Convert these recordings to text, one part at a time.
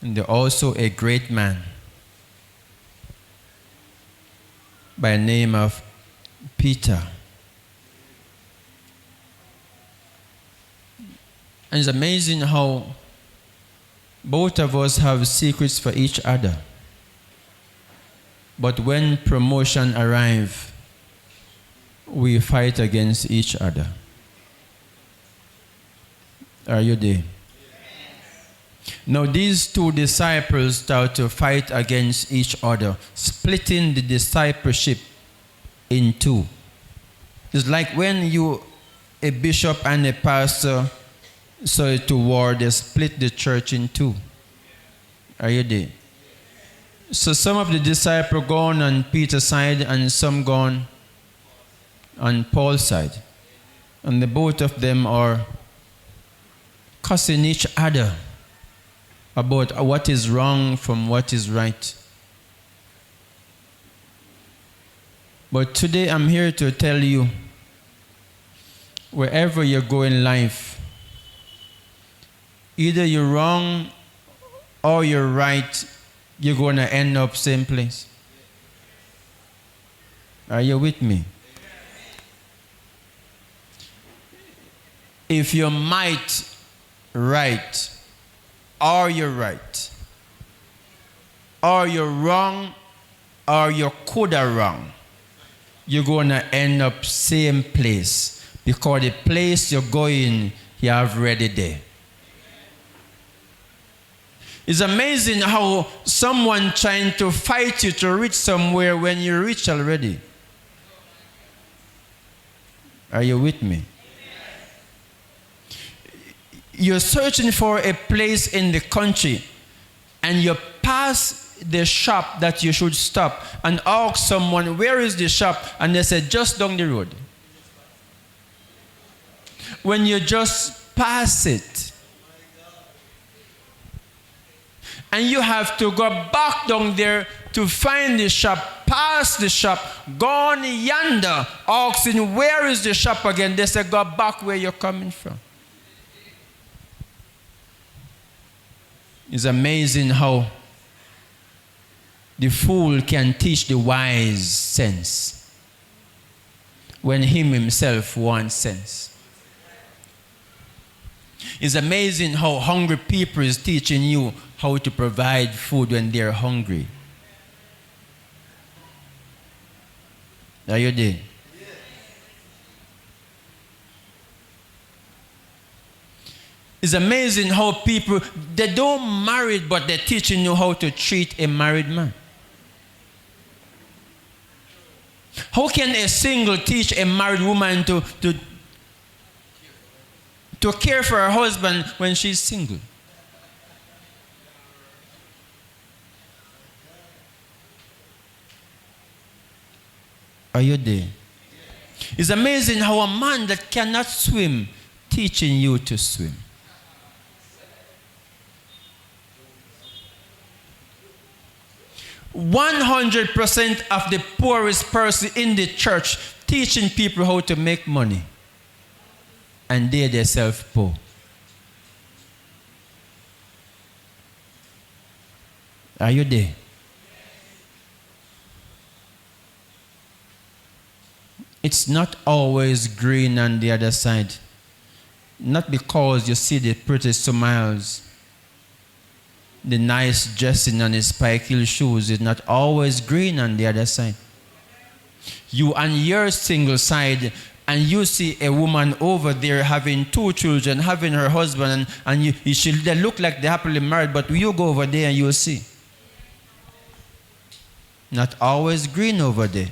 and also a great man by the name of Peter. And it's amazing how both of us have secrets for each other. But when promotion arrives, we fight against each other. Are you there? Now these two disciples start to fight against each other, splitting the discipleship in two. It's like when a bishop and a pastor started to war, they split the church in two. Are you there? So some of the disciples gone on Peter's side and some gone on Paul's side. And the both of them are cussing each other about what is wrong from what is right. But today I'm here to tell you, wherever you go in life, either you're wrong or you're right, you're going to end up same place. Are you with me? If you might right, or you're right, or you're wrong, or you could have wrong, you're going to end up same place, because the place you're going, you have already there. It's amazing how someone trying to fight you to reach somewhere when you reach already. Are you with me? You're searching for a place in the country and you pass the shop that you should stop and ask someone, where is the shop? And they say, just down the road. When you just pass it, and you have to go back down there to find the shop, pass the shop, gone yonder, asking where is the shop again. They say, go back where you're coming from. It's amazing how the fool can teach the wise sense when him himself wants sense. It's amazing how hungry people is teaching you how to provide food when they're hungry. Are you there? It's amazing how people, they don't marry, but they're teaching you how to treat a married man. How can a single teach a married woman to care for her husband when she's single? Are you there? It's amazing how a man that cannot swim teaching you to swim. %100 of the poorest person in the church teaching people how to make money, and they themselves poor. Are you there? It's not always green on the other side. Not because you see the pretty smiles, the nice dressing on his spike heel shoes is not always green on the other side. You on your single side, and you see a woman over there having 2 children, having her husband, and they look like they're happily married, but you go over there and you'll see. Not always green over there.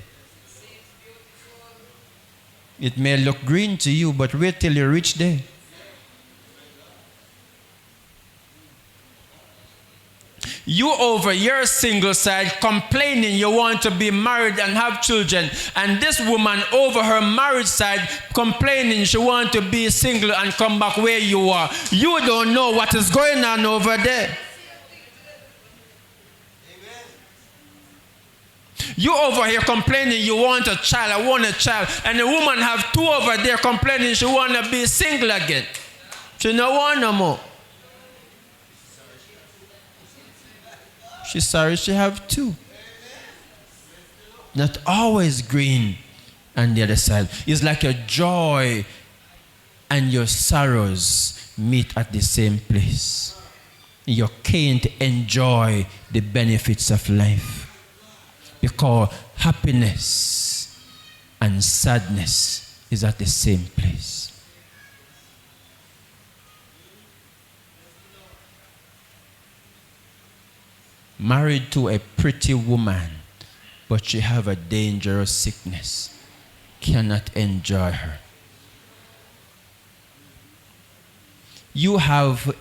It may look green to you, but wait till you reach there. You over your single side complaining you want to be married and have children, and this woman over her married side complaining she want to be single and come back where you are. You don't know what is going on over there. You over here complaining you want a child, I want a child, and the woman have 2 over there complaining she want to be single again. She don't want no more. She's sorry she have two. Not always green on the other side. It's like your joy and your sorrows meet at the same place. You can't enjoy the benefits of life because happiness and sadness is at the same place. Married to a pretty woman, but she have a dangerous sickness. Cannot enjoy her. You have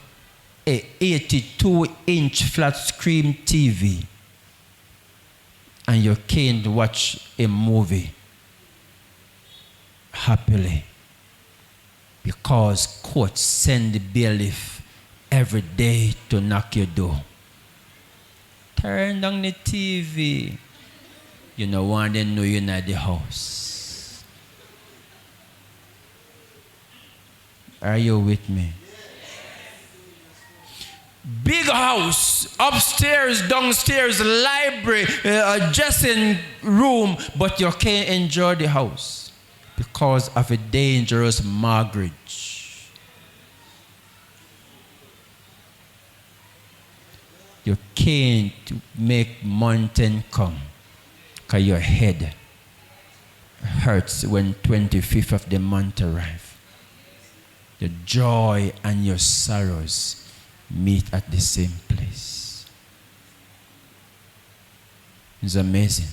a 82-inch flat screen TV and you can't watch a movie happily because courts send the bailiff every day to knock your door. Turn down the TV. You know, want them know you're not the house. Are you with me? Big house, upstairs, downstairs, library, a dressing room, but you can't enjoy the house because of a dangerous mortgage. You can't make mountain come because your head hurts when 25th of the month arrive. The joy and your sorrows meet at the same place. It's amazing.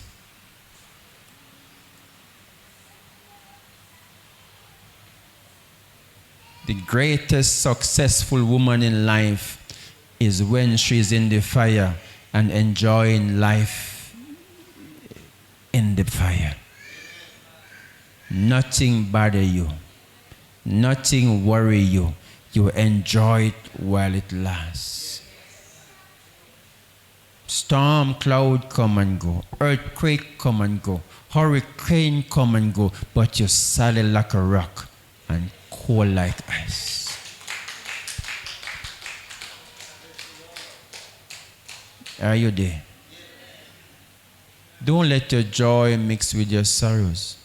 The greatest successful woman in life is when she's in the fire and enjoying life in the fire. Nothing bother you. Nothing worry you. You enjoy it while it lasts. Storm cloud come and go. Earthquake come and go. Hurricane come and go. But you're solid like a rock and cold like ice. Are you there? Don't let your joy mix with your sorrows.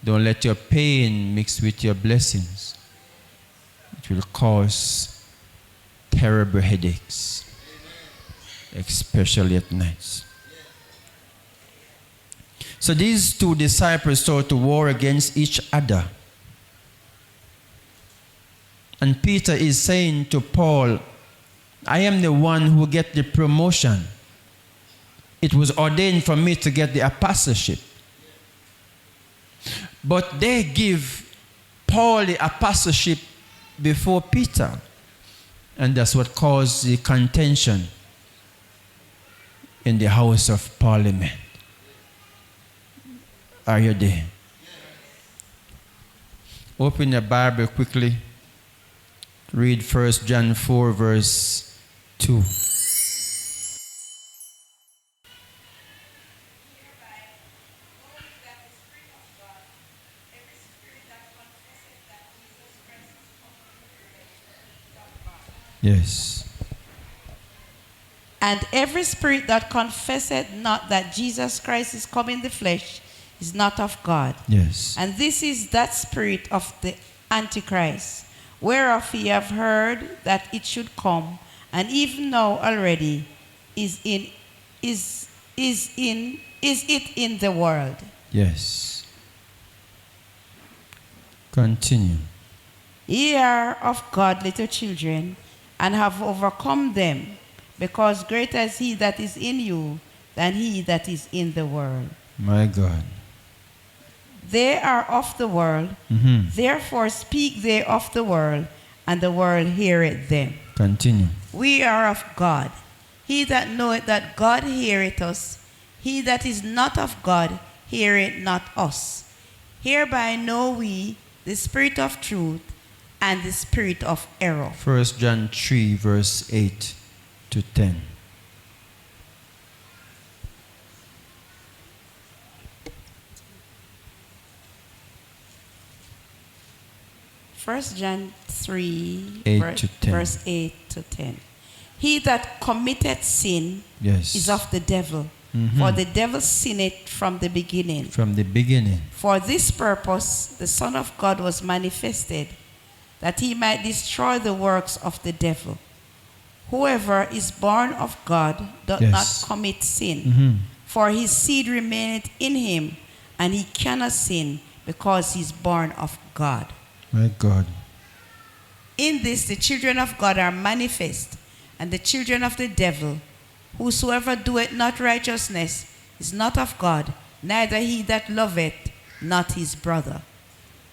Don't let your pain mix with your blessings. It will cause terrible headaches, especially at nights. So these two disciples started to war against each other. And Peter is saying to Paul, I am the one who get the promotion. It was ordained for me to get the apostleship. But they give Paul the apostleship before Peter. And that's what caused the contention in the House of Parliament. Are you there? Open your Bible quickly. Read 1 John 4 verse 2. Yes. And every spirit that confesseth not that Jesus Christ is come in the flesh is not of God. Yes. And this is that spirit of the Antichrist, whereof ye have heard that it should come, and even now already is it in the world. Yes. Continue. Ye are of God, little children, and have overcome them, because greater is he that is in you than he that is in the world. My God. They are of the world, therefore speak they of the world, and the world heareth them. Continue. We are of God. He that knoweth that God heareth us, he that is not of God heareth not us. Hereby know we the spirit of truth and the spirit of error. 1 John 3 verse 8 to 10. First John 3, 8 to 10. verse 8 to 10. He that committeth sin Yes. is of the devil. For the devil sinned from the beginning. From the beginning. For this purpose the Son of God was manifested, that he might destroy the works of the devil. Whoever is born of God doth Yes. not commit sin, for his seed remaineth in him, and he cannot sin, because he is born of God. My God. In this the children of God are manifest, and the children of the devil. Whosoever doeth not righteousness is not of God, neither he that loveth not his brother.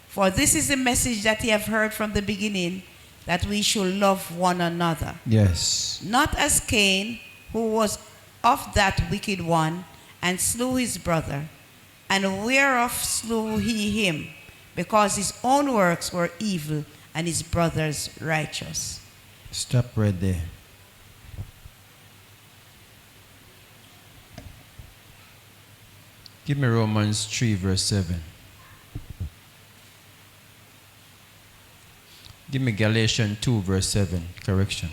For this is the message that ye have heard from the beginning, that we should love one another. Yes. Not as Cain, who was of that wicked one, and slew his brother. And whereof slew he him? Because his own works were evil, and his brother's righteous. Stop right there. Give me Romans 3 verse 7. Give me Galatians 2 verse 7. Correction.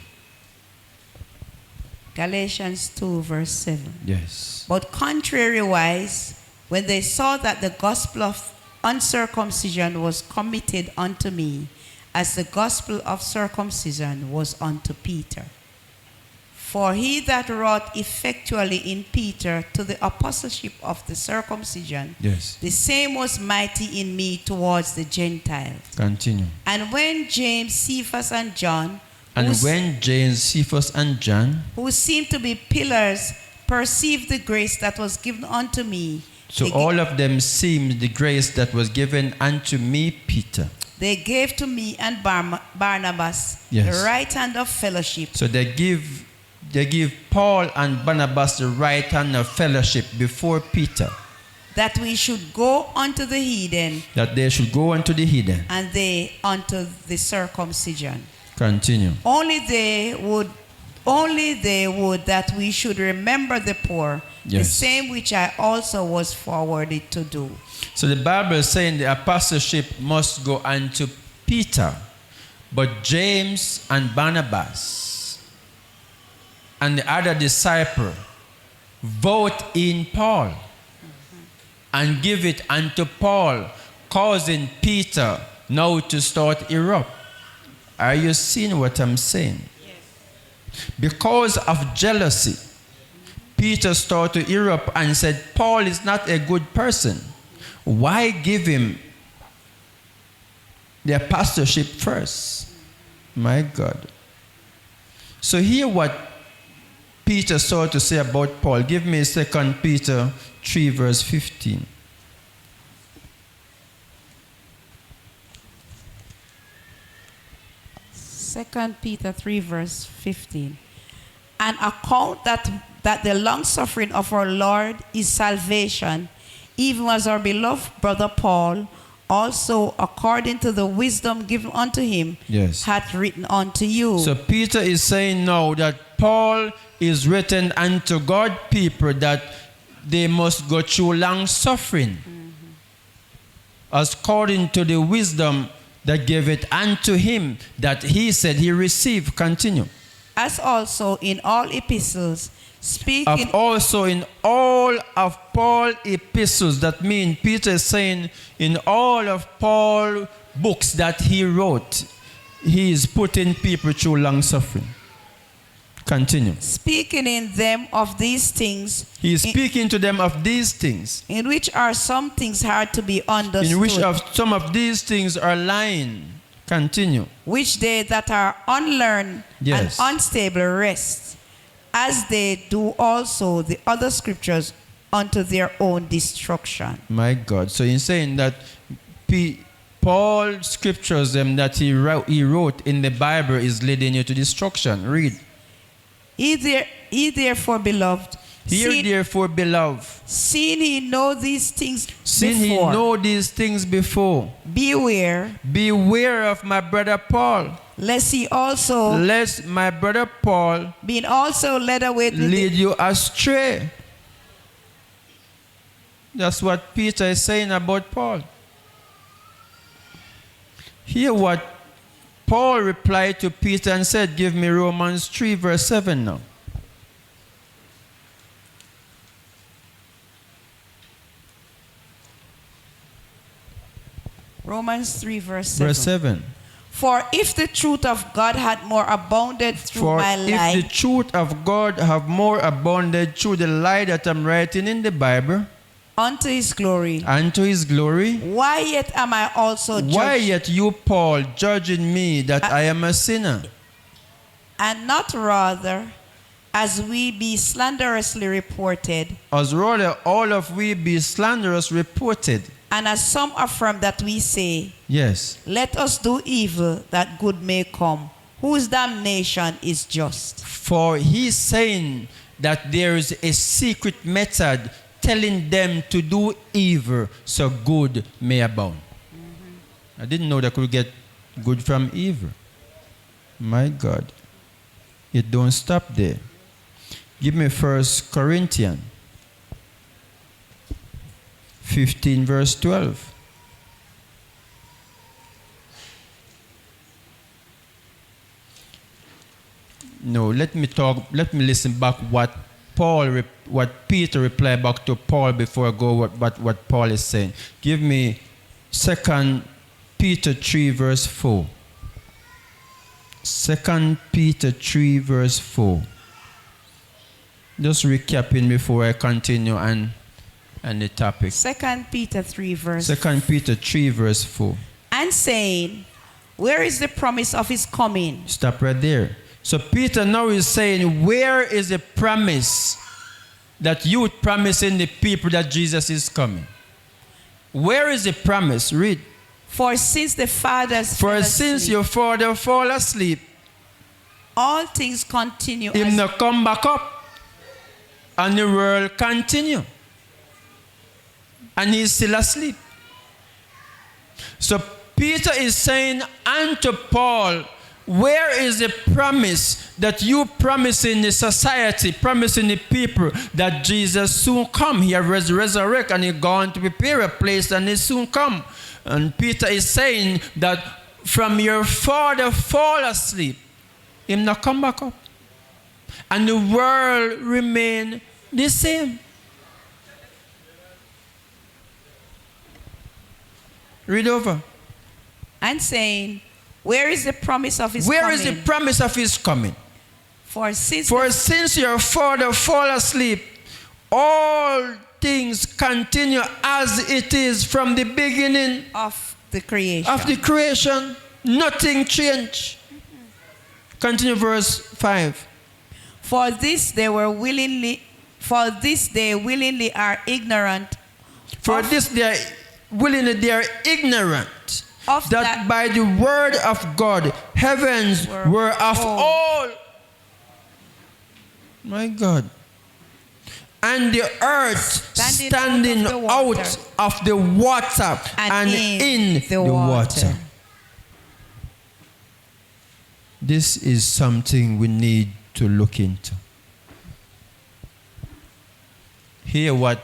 Galatians 2 verse 7. Yes. But contrariwise, when they saw that the gospel of uncircumcision was committed unto me, as the gospel of circumcision was unto Peter. For he that wrought effectually in Peter to the apostleship of the circumcision, Yes. the same was mighty in me towards the Gentiles. Continue. And when James, Cephas, and John, And when James, Cephas, and John, who seemed to be pillars, perceived the grace that was given unto me, so all of them seemed the grace that was given unto me, Peter. they gave to me and Barnabas Yes. the right hand of fellowship, So they give Paul and Barnabas the right hand of fellowship before Peter, that we should go unto the heathen, that they should go unto the heathen. and they unto the circumcision. Continue. Only they would that we should remember the poor, the Yes. same which I also was forwarded to do. So the Bible is saying the apostleship must go unto Peter, but James and Barnabas and the other disciple vote in Paul and give it unto Paul, causing Peter now to start erupt. Are you seeing what I'm saying? Yes. Because of jealousy, Peter started to erupt and said, Paul is not a good person. Why give him the apostleship first? My God. So hear what Peter sought to say about Paul. Give me 2 Peter 3 verse 15. Second Peter 3 verse 15. And account that the long suffering of our Lord is salvation, even as our beloved brother Paul also, according to the wisdom given unto him, Yes. hath written unto you. So Peter is saying now that Paul is written unto God people that they must go through long suffering, according to the wisdom that gave it unto him, that he said he received. Continue. As also in all epistles, speaking Also in all of Paul's epistles, that means Peter is saying in all of Paul's books that he wrote, he is putting people through long suffering. Continue. speaking in them of these things, He is speaking to them of these things, in which are some things hard to be understood, in which of some of these things are lying. Continue. which they that are unlearned Yes. and unstable rest, as they do also the other scriptures unto their own destruction. My God. So he's saying that Paul's scriptures that he wrote in the Bible is leading you to destruction. Read. Ye therefore, beloved, Here therefore, beloved, seeing he know these things since he before, know these things before, beware of my brother Paul, lest he also, lest my brother Paul being also led away with lead you astray. That's what Peter is saying about Paul. Hear what Paul replied to Peter and said, give me Romans 3 verse 7 now. Romans 3 verse 7. Verse 7. For if the truth of God had more abounded through my if life, the truth of God have more abounded through the lie that I'm writing in the Bible, unto his glory, why yet am I also judged? Why yet you, Paul, judging me that I am a sinner? And not rather as we be slanderously reported, As rather all of we be slanderous reported. and as some affirm that we say, Yes. let us do evil that good may come, whose damnation is just. For he's saying that there is a secret method telling them to do evil so good may abound. I didn't know they could get good from evil. My God. It don't stop there. Give me 1 Corinthians 15 verse 12. No, let me listen back what Peter replied back to Paul before I go what Paul is saying. Give me 2 Peter 3 verse 4. 2 Peter 3 verse 4. Just recapping before I continue and the topic. 2 Peter 3 verse 2 Peter 3 verse 4. And saying, where is the promise of his coming? Stop right there. So Peter now is saying, where is the promise that you promising the people that Jesus is coming? Where is the promise? Read. For since the fathers For since your father fall asleep, all things continue him not come back up, and the world continue. And he's still asleep. So Peter is saying unto Paul, where is the promise that you promising the society, promising the people that Jesus soon come? He has resurrected and he's going to prepare a place and he soon come. And Peter is saying that from your father fall asleep, him not come back up. And the world remain the same. Read over. And saying, where is the promise of his coming? Where is the promise of his coming? For since your father fall asleep, all things continue as it is from the beginning of the creation. Nothing changed. Continue verse 5. For this they willingly are ignorant. They are ignorant of that by the word of God heavens were of old. My God. And the earth standing out of the water and in the water. This is something we need to look into. Hear what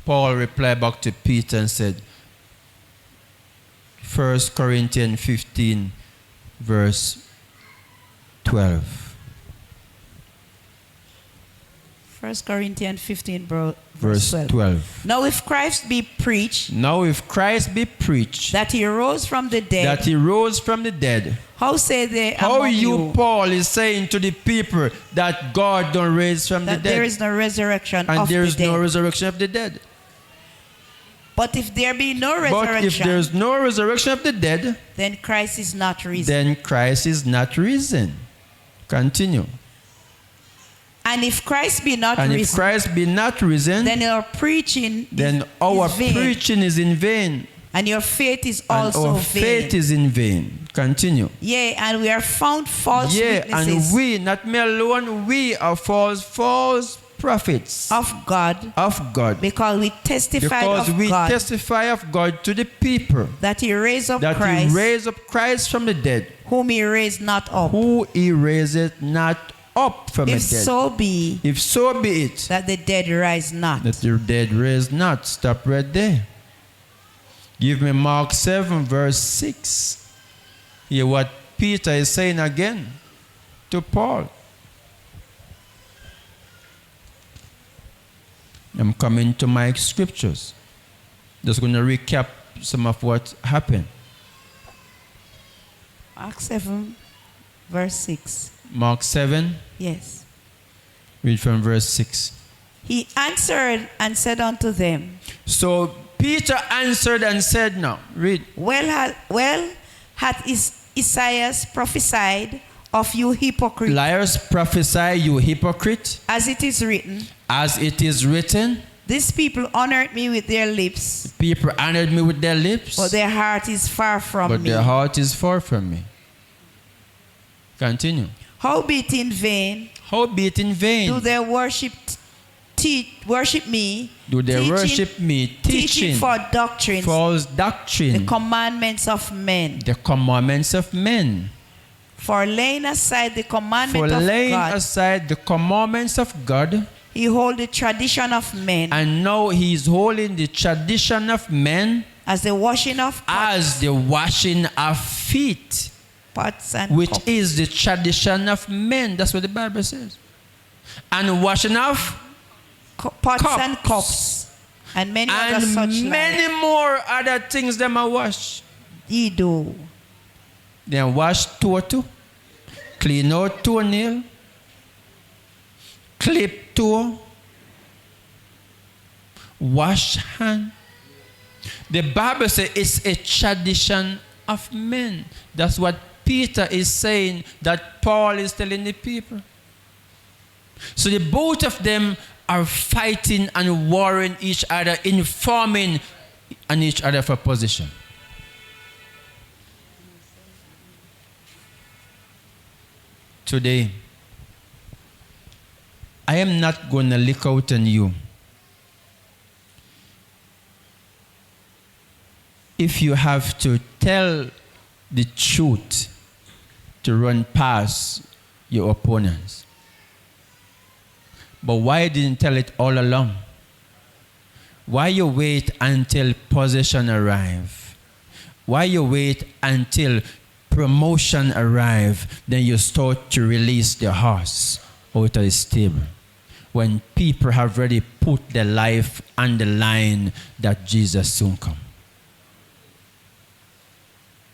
Paul replied back to Peter and said, 1 Corinthians 15 verse 12. 1 Corinthians 15 verse 12. Now if Christ be preached that he rose from the dead, how say they among you, Paul, is saying to the people that God don't raise from the dead? There is no resurrection and of there the is dead. no resurrection of the dead. But if there be no But if resurrection, there is no resurrection of the dead, then Christ is not risen. Continue. And if Christ be not risen, then our preaching is in vain. And your faith is also vain. Continue. Yea, and we are found false witnesses. And we, not me alone, we are false prophets of God. Because we testify of God to the people that he raised up Christ from the dead, whom he raised not up. Who he raised not up from the dead. If so be it that the dead rise not. Stop right there. Give me Mark 7 verse 6. Hear what Peter is saying again to Paul. I'm coming to my scriptures. Just going to recap some of what happened. Mark 7, verse 6. Mark 7. Yes. Read from verse 6. He answered and said unto them. So Peter answered and said, now, read. Well hath Isaiah prophesied of you hypocrite. Liars prophesy, you hypocrite. As it is written. As it is written. These people honored me with their lips. People honored me with their lips. But their heart is far from me. But their heart is far from me. Continue. Howbeit in vain. Howbeit in vain. Do they worship me? Do they worship me? Teaching for doctrines. False doctrine. The commandments of men. The commandments of men. For laying aside the commandment of God. For laying aside the commandments of God. He hold the tradition of men. And now he is holding the tradition of men. As the washing of pots. As the washing of feet. Pots and which cups. Is the tradition of men. That's what the Bible says. And washing of pots cups. and cups. And many and other such many like. more other things them are wash. Ye do. They wash toe, clean out toenail, clip toe, wash hand. The Bible says it's a tradition of men. That's what Peter is saying that Paul is telling the people. So the both of them are fighting and warring each other, informing on each other for position. Today, I am not going to look out on you. If you have to tell the truth to run past your opponents. But why didn't tell it all along? Why you wait until possession arrive? Why you wait until promotion arrive, then you start to release the horse out of the stable? When people have already put their life on the line that Jesus soon come.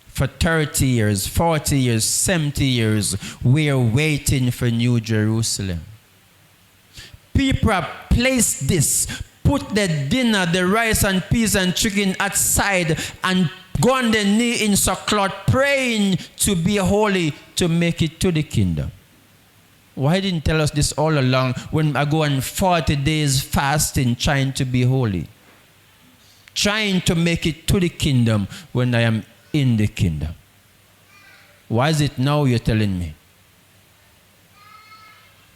For 30 years, 40 years, 70 years, we are waiting for New Jerusalem. People have placed this, put the dinner, the rice and peas and chicken outside and go on their knee in sackcloth, praying to be holy to make it to the kingdom. Why didn't tell us this all along when I go on 40 days fasting trying to be holy? Trying to make it to the kingdom when I am in the kingdom. Why is it now you're telling me?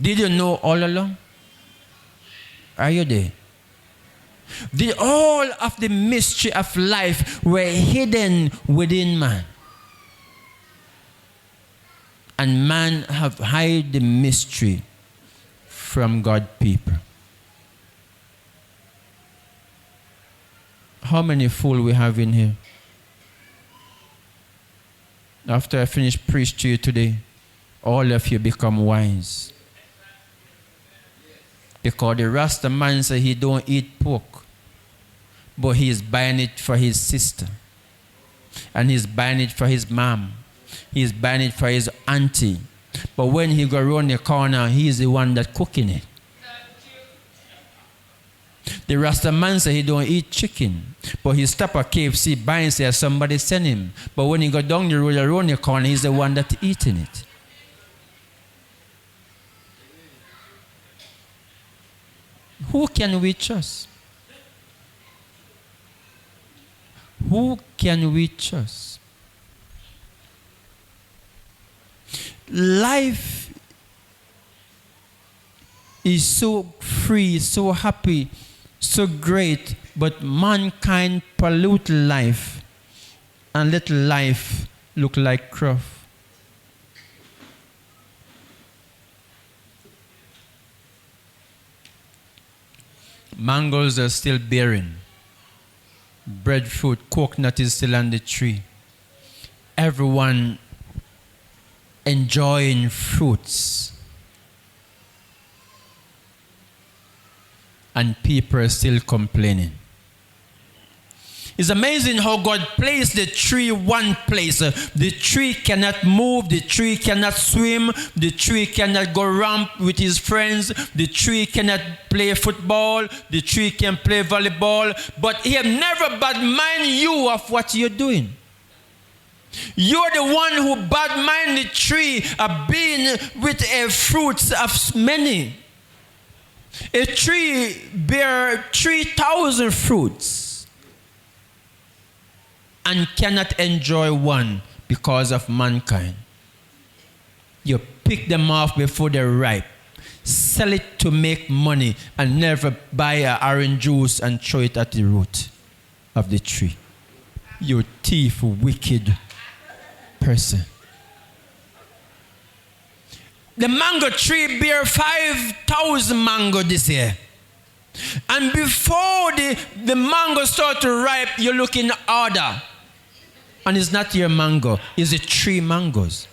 Did you know all along? Are you there? Did all of the mystery of life were hidden within man? And man have hid the mystery from God people. How many fools we have in here? After I finish preach to you today, all of you become wise. Because the Rasta man said he don't eat pork, but he is buying it for his sister. And he's buying it for his mom. He's buying it for his auntie. But when he go around the corner, he's the one that cooking it. The Rasta man said he don't eat chicken, but he stop at KFC buying say somebody send him. But when he go down the road around the corner, he's the one that eating it. Who can we trust? Who can we trust? Life is so free, so happy, so great, but mankind pollute life and let life look like cruff. Mangoes are still bearing. Breadfruit, coconut is still on the tree. Everyone enjoying fruits. And people are still complaining. It's amazing how God placed the tree one place. The tree cannot move, the tree cannot swim, the tree cannot go ramp with his friends, the tree cannot play football, the tree can play volleyball, but he never bad mind you of what you're doing. You're the one who bad mind the tree of being with a fruits of many. A tree bear 3,000 fruits and cannot enjoy one because of mankind. You pick them off before they're ripe, sell it to make money, and never buy an orange juice and throw it at the root of the tree. You thief, wicked person. The mango tree bear 5,000 mango this year. And before the mango start to ripe, you look in order. And it's not your mango, it's the tree mangoes.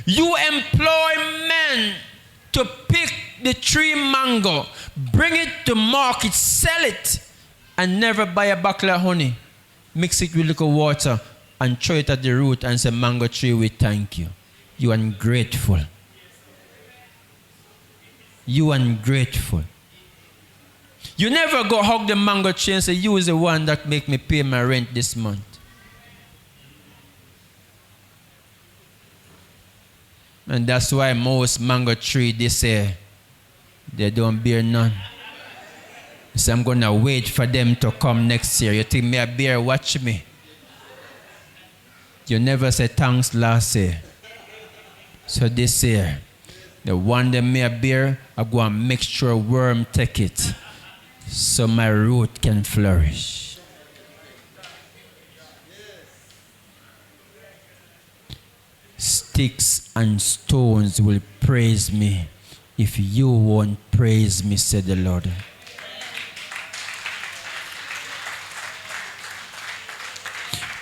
You employ men to pick the tree mango, bring it to market, sell it, and never buy a bottle of honey. Mix it with little water and throw it at the root and say, mango tree, we thank you. You ungrateful. You ungrateful. You never go hug the mango tree and say, you is the one that make me pay my rent this month. And that's why most mango tree this year, they don't bear none. So I'm going to wait for them to come next year. You think me a bear, watch me. You never say thanks last year. So this year, the one that may a bear, I go and make sure worm take it so my root can flourish. Sticks and stones will praise me if you won't praise me, said the Lord.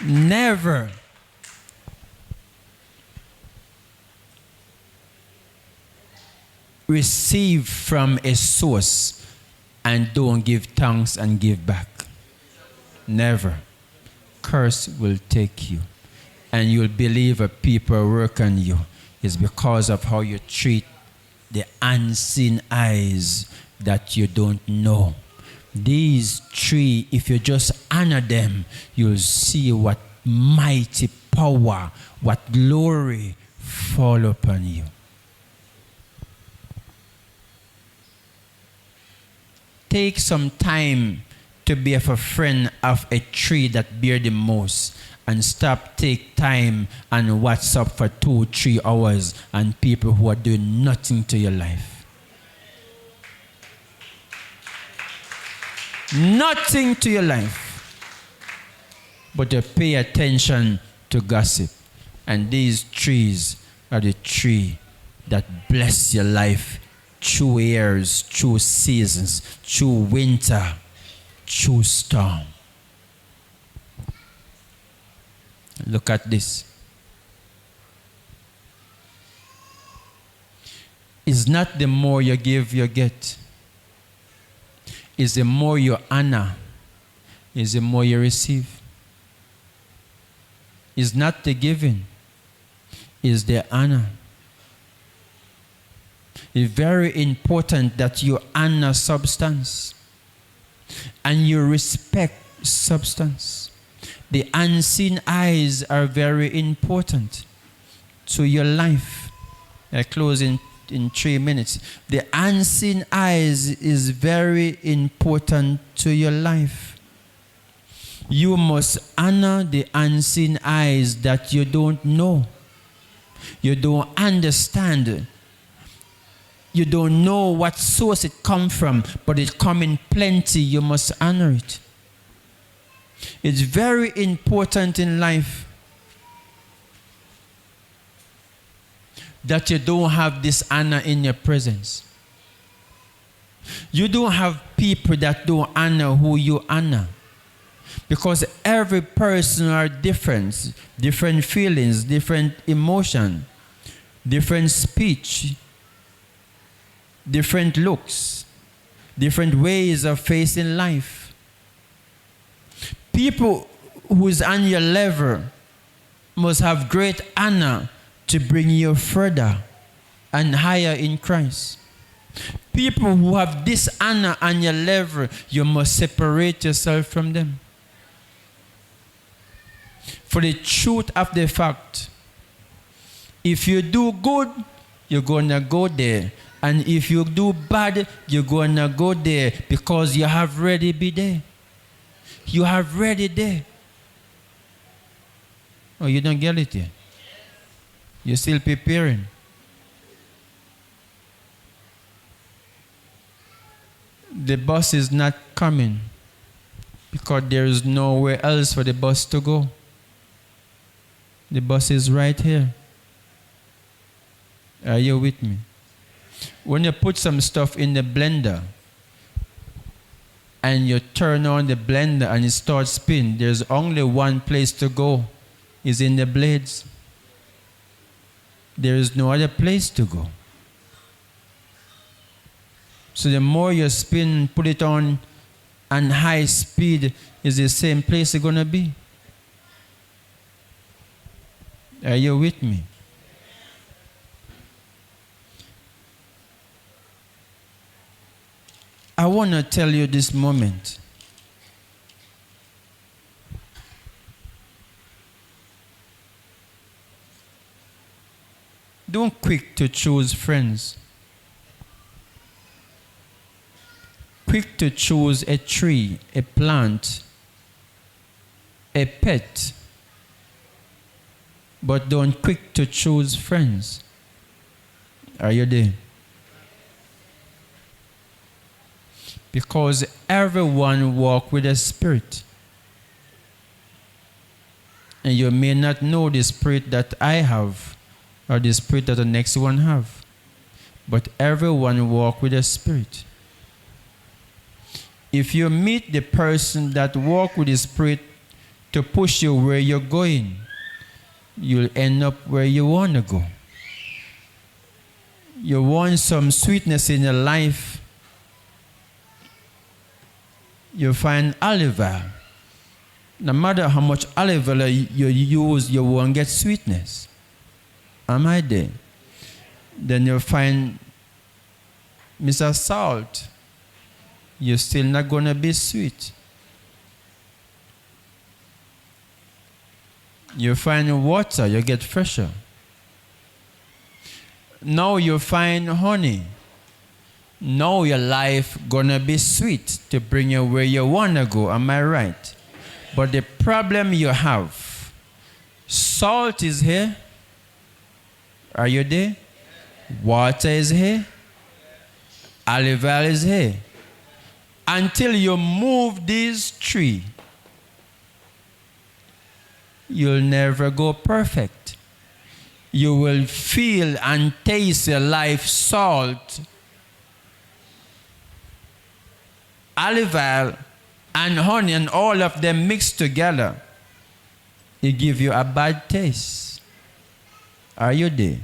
Never receive from a source and don't give thanks and give back. Never. Curse will take you. And you'll believe a people work on you. It's because of how you treat the unseen eyes that you don't know. These three, if you just honor them, you'll see what mighty power, what glory fall upon you. Take some time to be a friend of a tree that bear the most, and stop take time and WhatsApp for 2-3 hours and people who are doing nothing to your life. Nothing to your life. But to pay attention to gossip. And these trees are the tree that bless your life through years, through seasons, through winter, through storm. Look at this. It's not the more you give, you get. It's the more you honor, it's the more you receive. It's not the giving, it's the honor. It's very important that you honor substance and you respect substance. The unseen eyes are very important to your life. I close in 3 minutes. The unseen eyes is very important to your life. You must honor the unseen eyes that you don't know. You don't understand. You don't know what source it comes from, but it comes in plenty. You must honor it. It's very important in life that you don't have dishonor in your presence. You don't have people that don't honor who you honor. Because every person are different. Different feelings, different emotion, different speech, different looks, different ways of facing life. People who is on your level must have great honor to bring you further and higher in Christ. People who have dishonor on your level, you must separate yourself from them. For the truth of the fact, if you do good, you're going to go there. And if you do bad, you're going to go there because you have already been there. You have already there. Oh, you don't get it yet? You're still preparing. The bus is not coming because there is nowhere else for the bus to go. The bus is right here. Are you with me? When you put some stuff in the blender and you turn on the blender and it starts spinning, there's only one place to go. It's in the blades. There is no other place to go. So the more you spin, put it on high speed, is the same place it's going to be. Are you with me? I want to tell you this moment. Don't quick to choose friends. Quick to choose a tree, a plant, a pet. But don't quick to choose friends. Are you there? Because everyone walks with a spirit. And you may not know the spirit that I have or the spirit that the next one have. But everyone walks with a spirit. If you meet the person that walks with the spirit to push you where you're going, you'll end up where you want to go. You want some sweetness in your life, you find olive oil. No matter how much olive oil you use, you won't get sweetness. Am I there? Then you find Mr. Salt. You're still not going to be sweet. You find water, you get fresher. Now you find honey. Now your life gonna be sweet to bring you where you wanna go. Am I right? But the problem you have, salt is here. Are you there? Water is here. Olive oil is here. Until you move these three, you'll never go perfect. You will feel and taste your life salt, olive oil, and honey, and all of them mixed together. It gives you a bad taste. Are you there?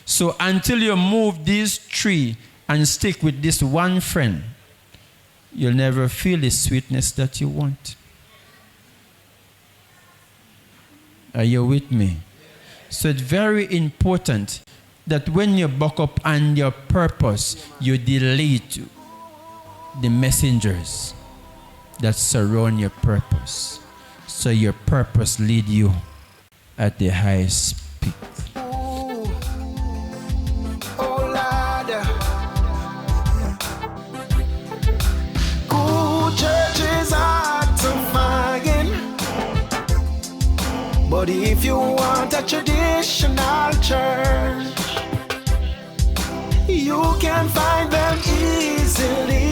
So until you move these three and stick with this one friend, you'll never feel the sweetness that you want. Are you with me? So it's very important that when you buck up on your purpose, you delete the messengers that surround your purpose. So your purpose lead you at the highest peak. But if you want a traditional church, you can find them easily.